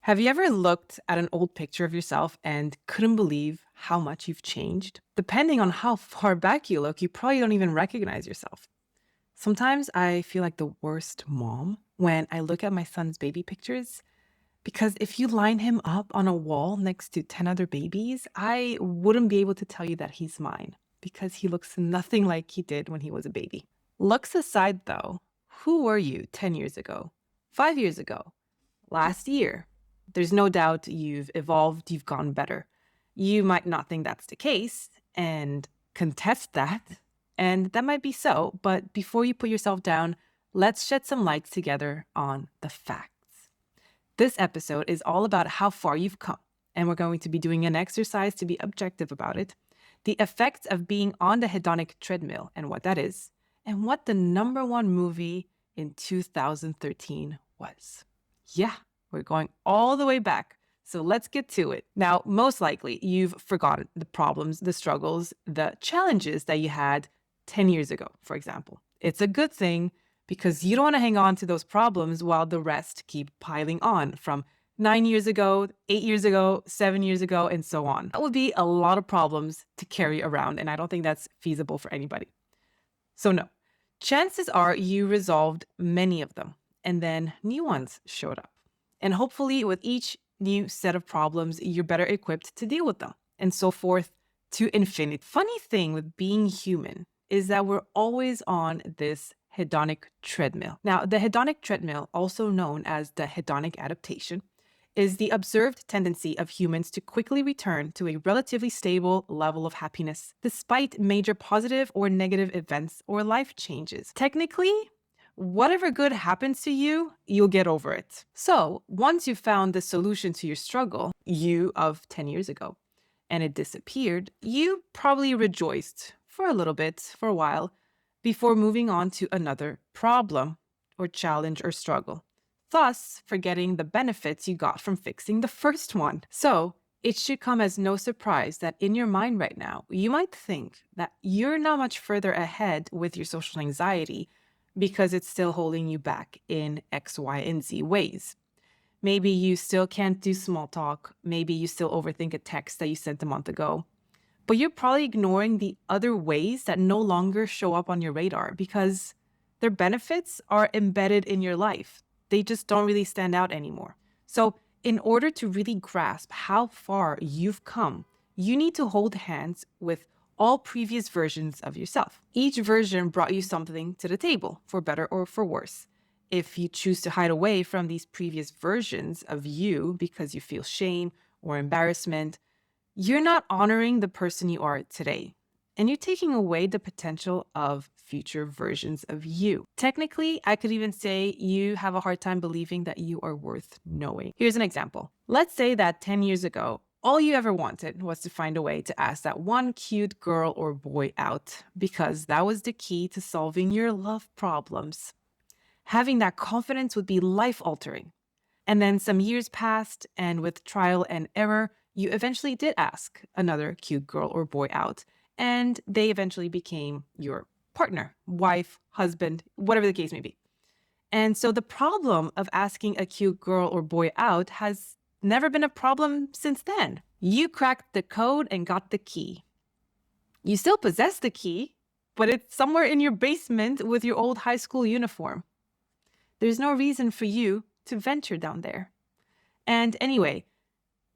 Have you ever looked at an old picture of yourself and couldn't believe how much you've changed? Depending on how far back you look, you probably don't even recognize yourself. Sometimes I feel like the worst mom when I look at my son's baby pictures because if you line him up on a wall next to 10 other babies, I wouldn't be able to tell you that he's mine because he looks nothing like he did when he was a baby. Looks aside, though, who were you 10 years ago, 5 years ago, last year? There's no doubt you've evolved, you've gone better. You might not think that's the case and contest that, and that might be so, but before you put yourself down, let's shed some light together on the facts. This episode is all about how far you've come, and we're going to be doing an exercise to be objective about it, the effects of being on the hedonic treadmill and what that is, and what the number one movie in 2013 was. Yeah, we're going all the way back. So let's get to it. Now, most likely, you've forgotten the problems, the struggles, the challenges that you had 10 years ago, for example. It's a good thing because you don't want to hang on to those problems while the rest keep piling on from 9 years ago, 8 years ago, 7 years ago, and so on. That would be a lot of problems to carry around, and I don't think that's feasible for anybody. So no, chances are you resolved many of them, and then new ones showed up. And hopefully with each new set of problems, you're better equipped to deal with them, and so forth to infinity. Funny thing with being human is that we're always on this hedonic treadmill. Now, the hedonic treadmill, also known as the hedonic adaptation, is the observed tendency of humans to quickly return to a relatively stable level of happiness despite major positive or negative events or life changes. Technically, whatever good happens to you, you'll get over it. So once you've found the solution to your struggle, you of 10 years ago, and it disappeared, you probably rejoiced for a little bit, for a while, before moving on to another problem or challenge or struggle, thus forgetting the benefits you got from fixing the first one. So it should come as no surprise that in your mind right now, you might think that you're not much further ahead with your social anxiety because it's still holding you back in X, Y, and Z ways. Maybe you still can't do small talk. Maybe you still overthink a text that you sent a month ago. But you're probably ignoring the other ways that no longer show up on your radar because their benefits are embedded in your life. They just don't really stand out anymore. So in order to really grasp how far you've come, you need to hold hands with all previous versions of yourself. Each version brought you something to the table, for better or for worse. If you choose to hide away from these previous versions of you because you feel shame or embarrassment, you're not honoring the person you are today, and you're taking away the potential of future versions of you. Technically, I could even say you have a hard time believing that you are worth knowing. Here's an example. Let's say that 10 years ago, all you ever wanted was to find a way to ask that one cute girl or boy out because that was the key to solving your love problems. Having that confidence would be life-altering. And then some years passed, and with trial and error, you eventually did ask another cute girl or boy out, and they eventually became your partner, wife, husband, whatever the case may be. And so the problem of asking a cute girl or boy out has never been a problem since then. You cracked the code and got the key. You still possess the key, but it's somewhere in your basement with your old high school uniform. There's no reason for you to venture down there. And anyway,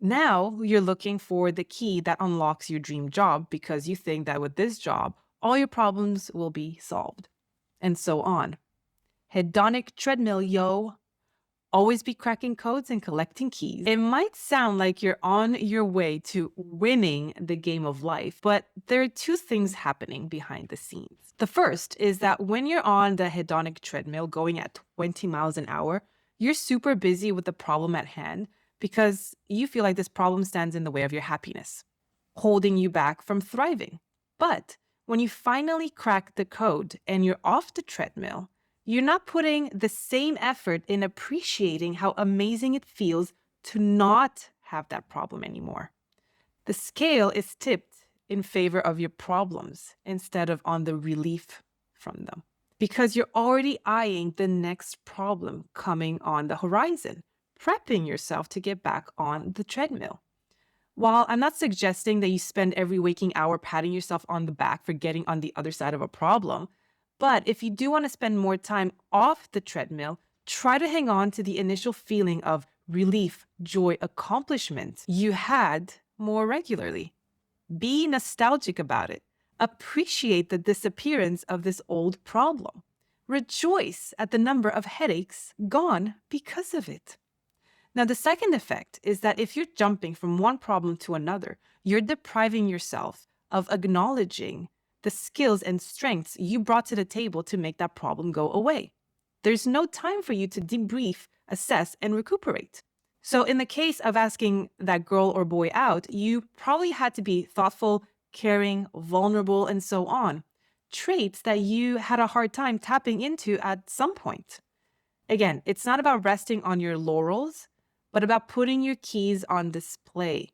now you're looking for the key that unlocks your dream job because you think that with this job, all your problems will be solved. And so on. Hedonic treadmill, yo. Always be cracking codes and collecting keys. It might sound like you're on your way to winning the game of life, but there are two things happening behind the scenes. The first is that when you're on the hedonic treadmill going at 20 miles an hour, you're super busy with the problem at hand because you feel like this problem stands in the way of your happiness, holding you back from thriving. But when you finally crack the code and you're off the treadmill, you're not putting the same effort in appreciating how amazing it feels to not have that problem anymore. The scale is tipped in favor of your problems instead of on the relief from them, because you're already eyeing the next problem coming on the horizon, prepping yourself to get back on the treadmill. While I'm not suggesting that you spend every waking hour patting yourself on the back for getting on the other side of a problem, but if you do want to spend more time off the treadmill, try to hang on to the initial feeling of relief, joy, accomplishment you had more regularly. Be nostalgic about it. Appreciate the disappearance of this old problem. Rejoice at the number of headaches gone because of it. Now, the second effect is that if you're jumping from one problem to another, you're depriving yourself of acknowledging the skills and strengths you brought to the table to make that problem go away. There's no time for you to debrief, assess, and recuperate. So in the case of asking that girl or boy out, you probably had to be thoughtful, caring, vulnerable, and so on. Traits that you had a hard time tapping into at some point. Again, it's not about resting on your laurels, but about putting your keys on display.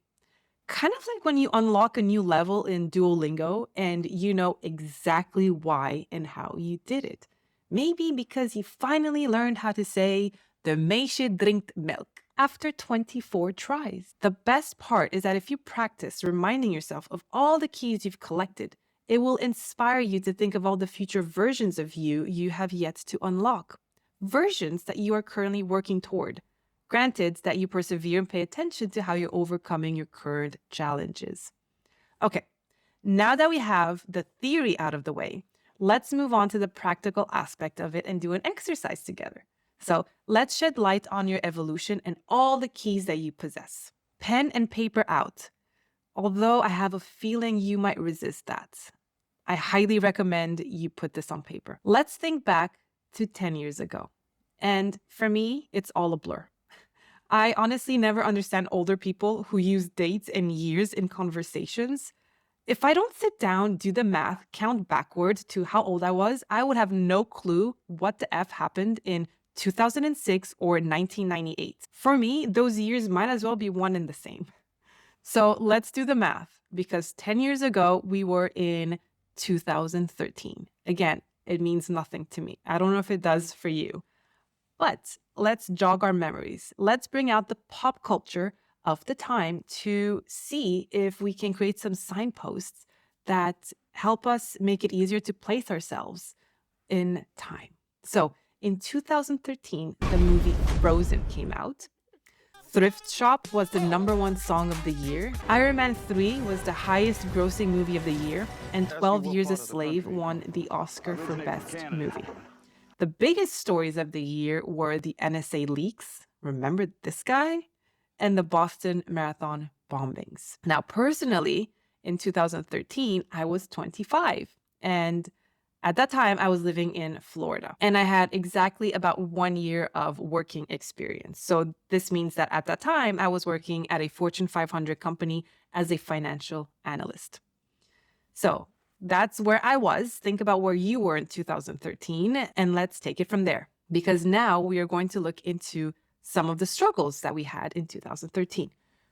Kind of like when you unlock a new level in Duolingo and you know exactly why and how you did it. Maybe because you finally learned how to say, de meisje drinkt melk, after 24 tries. The best part is that if you practice reminding yourself of all the keys you've collected, it will inspire you to think of all the future versions of you have yet to unlock. Versions that you are currently working toward. Granted that you persevere and pay attention to how you're overcoming your current challenges. Okay, now that we have the theory out of the way, let's move on to the practical aspect of it and do an exercise together. So let's shed light on your evolution and all the keys that you possess. Pen and paper out. Although I have a feeling you might resist that, I highly recommend you put this on paper. Let's think back to 10 years ago. And for me, it's all a blur. I honestly never understand older people who use dates and years in conversations. If I don't sit down, do the math, count backward to how old I was, I would have no clue what the F happened in 2006 or 1998. For me, those years might as well be one and the same. So let's do the math, because 10 years ago, we were in 2013. Again, it means nothing to me. I don't know if it does for you. But let's jog our memories. Let's bring out the pop culture of the time to see if we can create some signposts that help us make it easier to place ourselves in time. So in 2013, the movie Frozen came out. Thrift Shop was the #1 song of the year. Iron Man 3 was the highest grossing movie of the year. And 12 Years a Slave won the Oscar for Best Movie. The biggest stories of the year were the NSA leaks, remember this guy? And the Boston Marathon bombings. Now, personally, in 2013, I was 25. And at that time, I was living in Florida. And I had exactly about 1 year of working experience. So this means that at that time, I was working at a Fortune 500 company as a financial analyst. So that's where I was. Think about where you were in 2013, and let's take it from there. Because now we are going to look into some of the struggles that we had in 2013.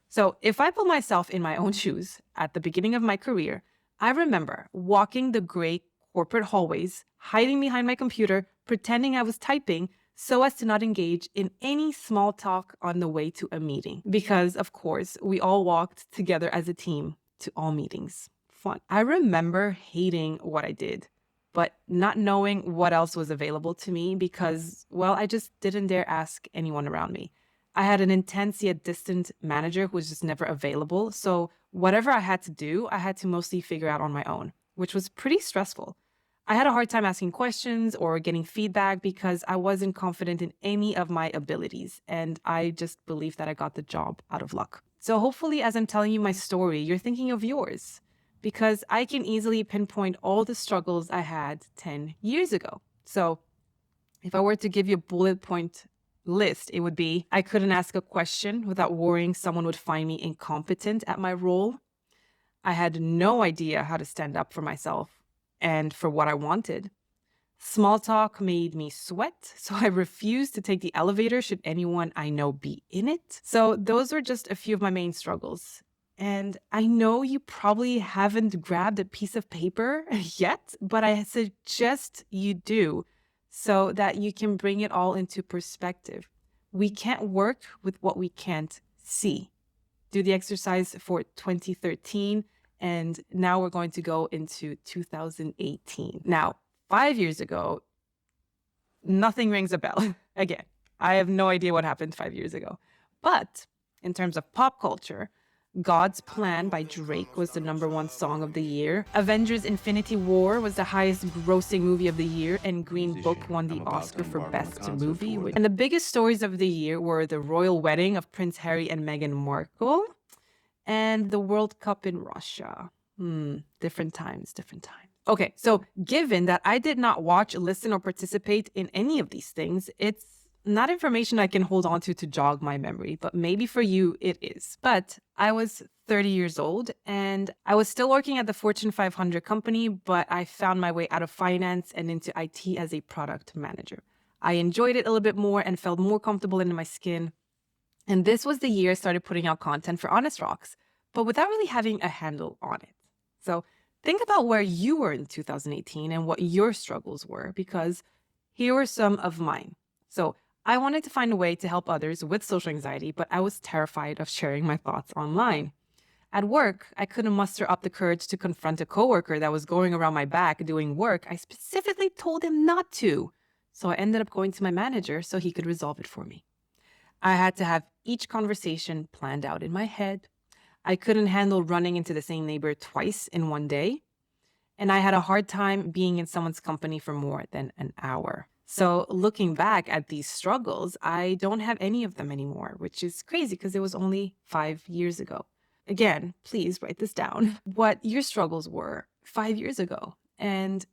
So if I put myself in my own shoes at the beginning of my career, I remember walking the gray corporate hallways, hiding behind my computer, pretending I was typing so as to not engage in any small talk on the way to a meeting. Because, of course, we all walked together as a team to all meetings. Fun. I remember hating what I did, but not knowing what else was available to me because, well, I just didn't dare ask anyone around me. I had an intense yet distant manager who was just never available. So whatever I had to do, I had to mostly figure out on my own, which was pretty stressful. I had a hard time asking questions or getting feedback because I wasn't confident in any of my abilities. And I just believed that I got the job out of luck. So hopefully, as I'm telling you my story, you're thinking of yours, because I can easily pinpoint all the struggles I had 10 years ago. So if I were to give you a bullet point list, it would be, I couldn't ask a question without worrying someone would find me incompetent at my role. I had no idea how to stand up for myself and for what I wanted. Small talk made me sweat, so I refused to take the elevator should anyone I know be in it. So those were just a few of my main struggles. And I know you probably haven't grabbed a piece of paper yet, but I suggest you do so that you can bring it all into perspective. We can't work with what we can't see. Do the exercise for 2013, and now we're going to go into 2018. Now, 5 years ago, nothing rings a bell. Again, I have no idea what happened 5 years ago. But in terms of pop culture, God's Plan by Drake was the #1 song of the year. Avengers Infinity War was the highest grossing movie of the year, and Green Book won the Oscar for Best Movie. And the biggest stories of the year were the royal wedding of Prince Harry and Meghan Markle and the World Cup in Russia. Different times, different times. Okay, so given that I did not watch, listen, or participate in any of these things, it's not information I can hold on to jog my memory, but maybe for you it is. But I was 30 years old and I was still working at the Fortune 500 company, but I found my way out of finance and into IT as a product manager. I enjoyed it a little bit more and felt more comfortable in my skin. And this was the year I started putting out content for Honest Rocks, but without really having a handle on it. So think about where you were in 2018 and what your struggles were, because here were some of mine. So I wanted to find a way to help others with social anxiety, but I was terrified of sharing my thoughts online. At work, I couldn't muster up the courage to confront a coworker that was going around my back doing work I specifically told him not to. So I ended up going to my manager so he could resolve it for me. I had to have each conversation planned out in my head. I couldn't handle running into the same neighbor twice in one day. And I had a hard time being in someone's company for more than an hour. So looking back at these struggles, I don't have any of them anymore, which is crazy because it was only 5 years ago. Again, please write this down, what your struggles were 5 years ago, and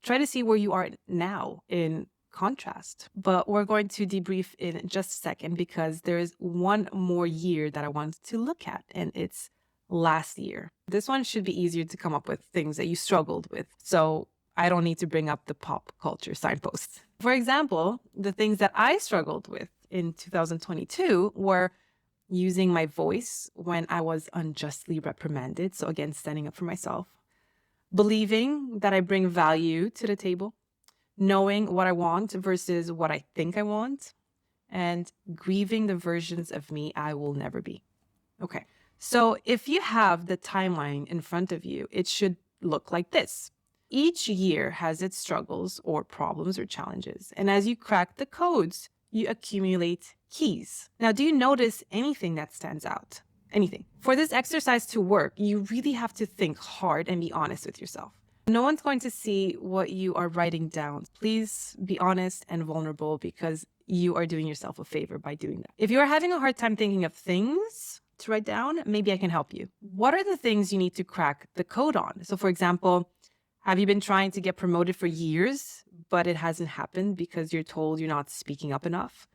try to see where you are now in contrast. But we're going to debrief in just a second because there is one more year that I want to look at, and it's last year. This one should be easier to come up with things that you struggled with. So I don't need to bring up the pop culture signposts. For example, the things that I struggled with in 2022 were using my voice when I was unjustly reprimanded. So again, standing up for myself. Believing that I bring value to the table. Knowing what I want versus what I think I want. And grieving the versions of me I will never be. Okay, so if you have the timeline in front of you, it should look like this. Each year has its struggles or problems or challenges. And as you crack the codes, you accumulate keys. Now, do you notice anything that stands out? Anything? For this exercise to work, you really have to think hard and be honest with yourself. No one's going to see what you are writing down. Please be honest and vulnerable because you are doing yourself a favor by doing that. If you are having a hard time thinking of things to write down, maybe I can help you. What are the things you need to crack the code on? So for example, have you been trying to get promoted for years, but it hasn't happened because you're told you're not speaking up enough?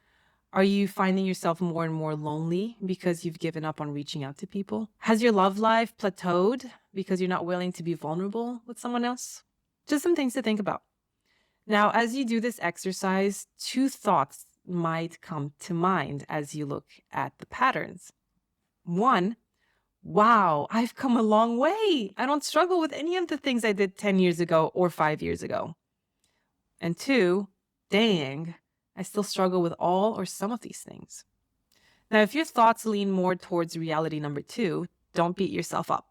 Are you finding yourself more and more lonely because you've given up on reaching out to people? Has your love life plateaued because you're not willing to be vulnerable with someone else? Just some things to think about. Now, as you do this exercise, 2 thoughts might come to mind as you look at the patterns. 1, wow, I've come a long way. I don't struggle with any of the things I did 10 years ago or 5 years ago. And 2, dang, I still struggle with all or some of these things. Now, if your thoughts lean more towards reality number 2, don't beat yourself up.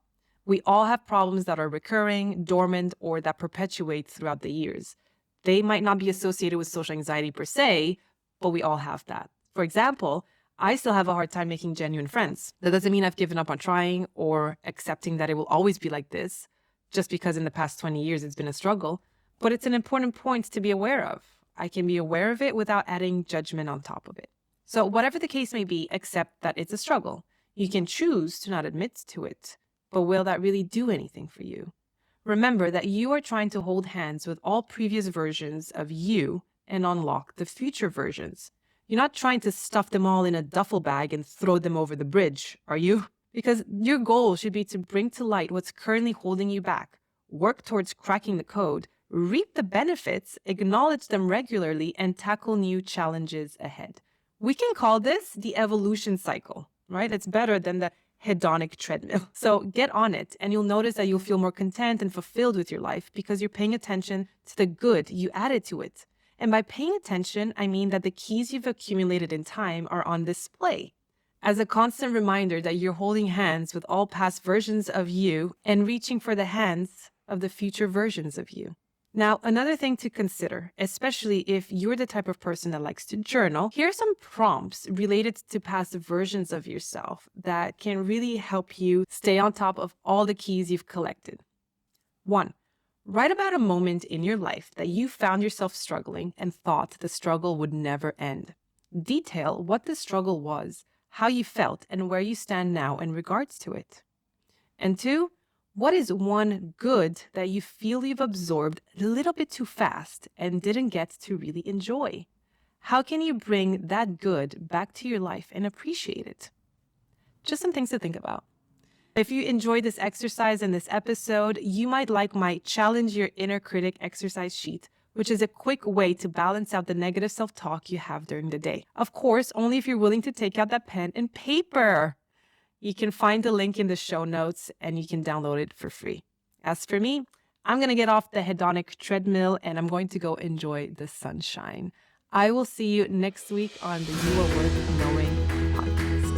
We all have problems that are recurring, dormant, or that perpetuate throughout the years. They might not be associated with social anxiety per se, but we all have that. For example, I still have a hard time making genuine friends. That doesn't mean I've given up on trying or accepting that it will always be like this, just because in the past 20 years it's been a struggle, but it's an important point to be aware of. I can be aware of it without adding judgment on top of it. So whatever the case may be, accept that it's a struggle. You can choose to not admit to it, but will that really do anything for you? Remember that you are trying to hold hands with all previous versions of you and unlock the future versions. You're not trying to stuff them all in a duffel bag and throw them over the bridge, are you? Because your goal should be to bring to light what's currently holding you back, work towards cracking the code, reap the benefits, acknowledge them regularly, and tackle new challenges ahead. We can call this the evolution cycle, right? It's better than the hedonic treadmill. So get on it, and you'll notice that you'll feel more content and fulfilled with your life because you're paying attention to the good you added to it. And by paying attention, I mean that the keys you've accumulated in time are on display as a constant reminder that you're holding hands with all past versions of you and reaching for the hands of the future versions of you. Now, another thing to consider, especially if you're the type of person that likes to journal, here are some prompts related to past versions of yourself that can really help you stay on top of all the keys you've collected. 1. Write about a moment in your life that you found yourself struggling and thought the struggle would never end. Detail what the struggle was, how you felt, and where you stand now in regards to it. And 2, what is one good that you feel you've absorbed a little bit too fast and didn't get to really enjoy? How can you bring that good back to your life and appreciate it? Just some things to think about. If you enjoyed this exercise in this episode, you might like my Challenge Your Inner Critic exercise sheet, which is a quick way to balance out the negative self-talk you have during the day. Of course, only if you're willing to take out that pen and paper. You can find the link in the show notes and you can download it for free. As for me, I'm going to get off the hedonic treadmill and I'm going to go enjoy the sunshine. I will see you next week on the You Are Worth Knowing podcast.